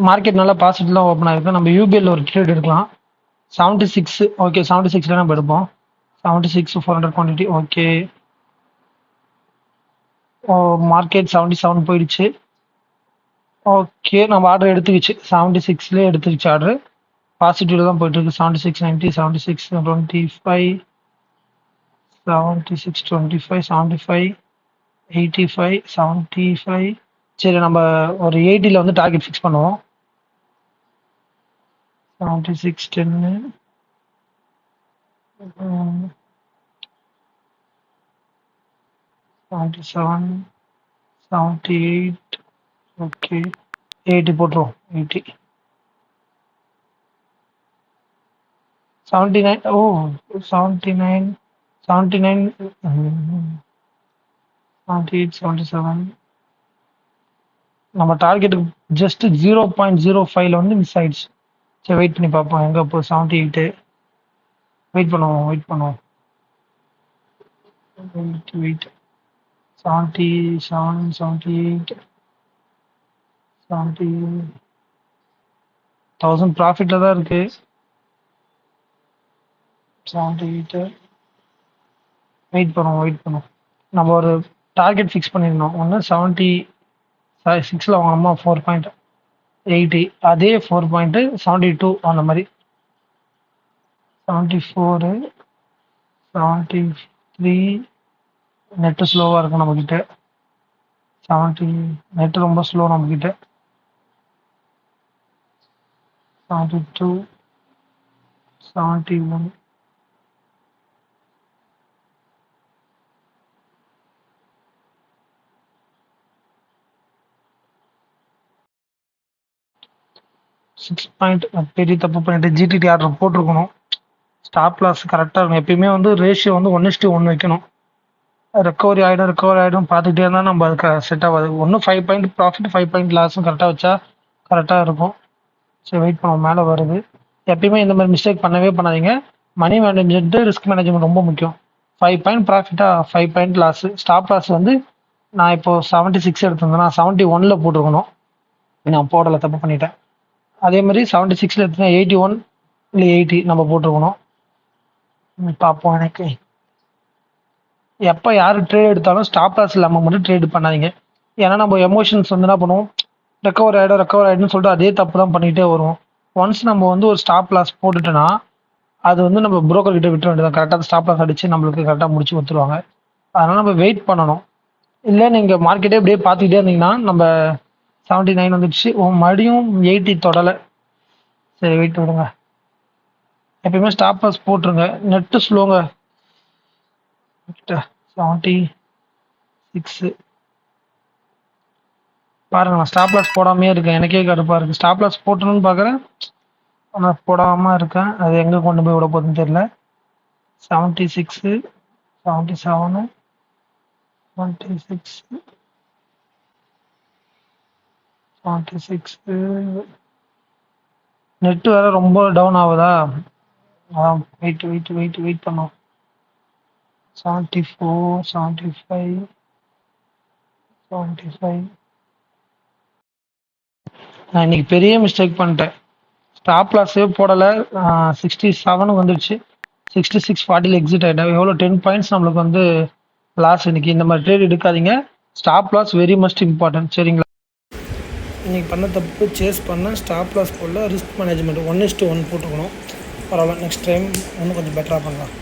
Market நல்லா பாசிட்டிவ்லாம் open ஆகிருக்கு. நம்ம யூபிஎல்ல ஒரு ட்ரேட் எடுக்கலாம். 76 ஓகே 76ல நம்ம எடுப்போம். 76 400 குவான்டிட்டி ஓகே. மார்க்கெட் 77 போயிடுச்சு. ஓகே நம்ம ஆர்டர் எடுத்துக்கிச்சு. 76லேயே எடுத்துக்கிச்சு ஆர்டர். பாசிட்டிவ்ல தான் போயிட்டு இருக்கு. 76 90 76 25 76 25 75 85 75. சரி நம்ம ஒரு 80ல வந்து டார்கெட் ஃபிக்ஸ் பண்ணுவோம். 76 10 77 78 ஓகே 80 போட்டுருவோம். 80 79 ஓ 79 79 78 77 நம்ம டார்கெட்டுக்கு ஜஸ்ட் 0.05ல வந்து மிஸ் ஆயிடுச்சு. சரி வெயிட் பண்ணி பார்ப்போம் எங்கே இப்போ 78 வெயிட் பண்ணுவோம் வெயிட் 77 78 70 1000 ப்ராஃபிட்ல தான் இருக்கு. 78 வெயிட் பண்ணுவோம். நம்ம ஒரு டார்கெட் ஃபிக்ஸ் பண்ணியிருந்தோம். ஒன்று 76ல் வாங்கினோமா 4.80 அதே 4.72 அந்த மாதிரி 74 73 நெட்டு ஸ்லோவாக இருக்கும் நம்மக்கிட்ட. 70 நெட்டு ரொம்ப ஸ்லோ நம்மக்கிட்ட. 72 71 6 பெரிய தப்பு பண்ணிட்டு ஜிடிடி ஆர்டர் போட்டிருக்கணும். ஸ்டாப் லாஸ் கரெக்டாக இருக்கும். எப்பயுமே வந்து ரேஷியோ வந்து 1:1 வைக்கணும். ரெக்கவரி ஆகிடும் பார்த்துக்கிட்டே இருந்தால் நம்ம அதுக்கு செட் ஆகாது. ஒன்று 5 பாயிண்ட் ப்ராஃபிட் 5 பாயிண்ட் லாஸும் கரெக்டாக வச்சா கரெக்டாக இருக்கும். சரி வெயிட் பண்ணுவோம். மேலே வருது. எப்பயுமே இந்த மாதிரி மிஸ்டேக் பண்ணவே பண்ணாதீங்க. மணி மேனேஜ்மெண்ட்டு ரிஸ்க் மேனேஜ்மெண்ட் ரொம்ப முக்கியம். 5 பாயிண்ட் ப்ராஃபிட்டாக 5 பாயிண்ட் லாஸு. ஸ்டாப் லாஸ் வந்து நான் இப்போது 76 எடுத்திருந்தேன்னா 71ல் போட்டுருக்கணும். நான் போடலை, தப்பு பண்ணிட்டேன். அதே மாதிரி 76ல் எடுத்தீங்கன்னா 81 இல்லை 80 நம்ம போட்டிருக்கணும். பார்ப்போம். எனக்கு எப்போ யார் ட்ரேட் எடுத்தாலும் ஸ்டாப் லாஸ் இல்லாமல் மட்டும் ட்ரேட் பண்ணாதீங்க. ஏன்னா நம்ம எமோஷன்ஸ் வந்து என்ன பண்ணுவோம், ரெக்கவர் ஆகிடும்னு சொல்லிட்டு அதே தப்பு தான் பண்ணிகிட்டே வருவோம். ஒன்ஸ் நம்ம வந்து ஒரு ஸ்டாப் லாஸ் போட்டுட்டோன்னா அது வந்து நம்ம புரோக்கர் கிட்ட விட்டுற வேண்டியதான். கரெக்டாக ஸ்டாப் லாஸ் அடித்து நம்மளுக்கு கரெக்டாக முடிச்சு கொடுத்துருவாங்க. அதனால் நம்ம வெயிட் பண்ணணும். இல்லை நீங்கள் மார்க்கெட்டே இப்படியே பார்த்துக்கிட்டே இருந்தீங்கன்னா நம்ம 79 வந்துடுச்சு. மறுபடியும் 80 தொடலை. சரி வெயிட் விடுங்க. எப்பயுமே ஸ்டாப் லாஸ் போட்டுருங்க. நெட்டு ஸ்லோங்க. 76 பாருங்க, நான் ஸ்டாப் லாஸ் போடாமே இருக்கேன். எனக்கே கடுப்பாக இருக்குது. ஸ்டாப் லாஸ் போட்டணும்னு பார்க்குறேன், ஆனால் போடாமல் இருக்கேன். அது எங்கே கொண்டு போய் விட போகுதுன்னு தெரியல. 76 77 26 76 நெட்டு வேற ரொம்ப டவுன் ஆகுதா? அதான் வெயிட் பண்ணோம். 74 75 75 நான் இன்னைக்கு பெரிய மிஸ்டேக் பண்ணிட்டேன். ஸ்டாப் லாஸே போடலை. 67 வந்துடுச்சு. 66 40ல் எக்ஸிட் ஆகிட்டேன். எவ்வளோ 10 பாயிண்ட்ஸ் நம்மளுக்கு வந்து லாஸ். இன்னைக்கு இந்த மாதிரி ட்ரேட் எடுக்காதீங்க. Stop loss very must important. சரிங்களா? இன்றைக்கி பண்ண தப்பு சேஸ் பண்ண ஸ்டாப் லாஸ் போடல. ரிஸ்க் மேனேஜ்மெண்ட் 1:1 போட்டுக்கணும். பரவாயில்ல, நெக்ஸ்ட் டைம் இன்னும் கொஞ்சம் பெட்டராக பண்ணலாம்.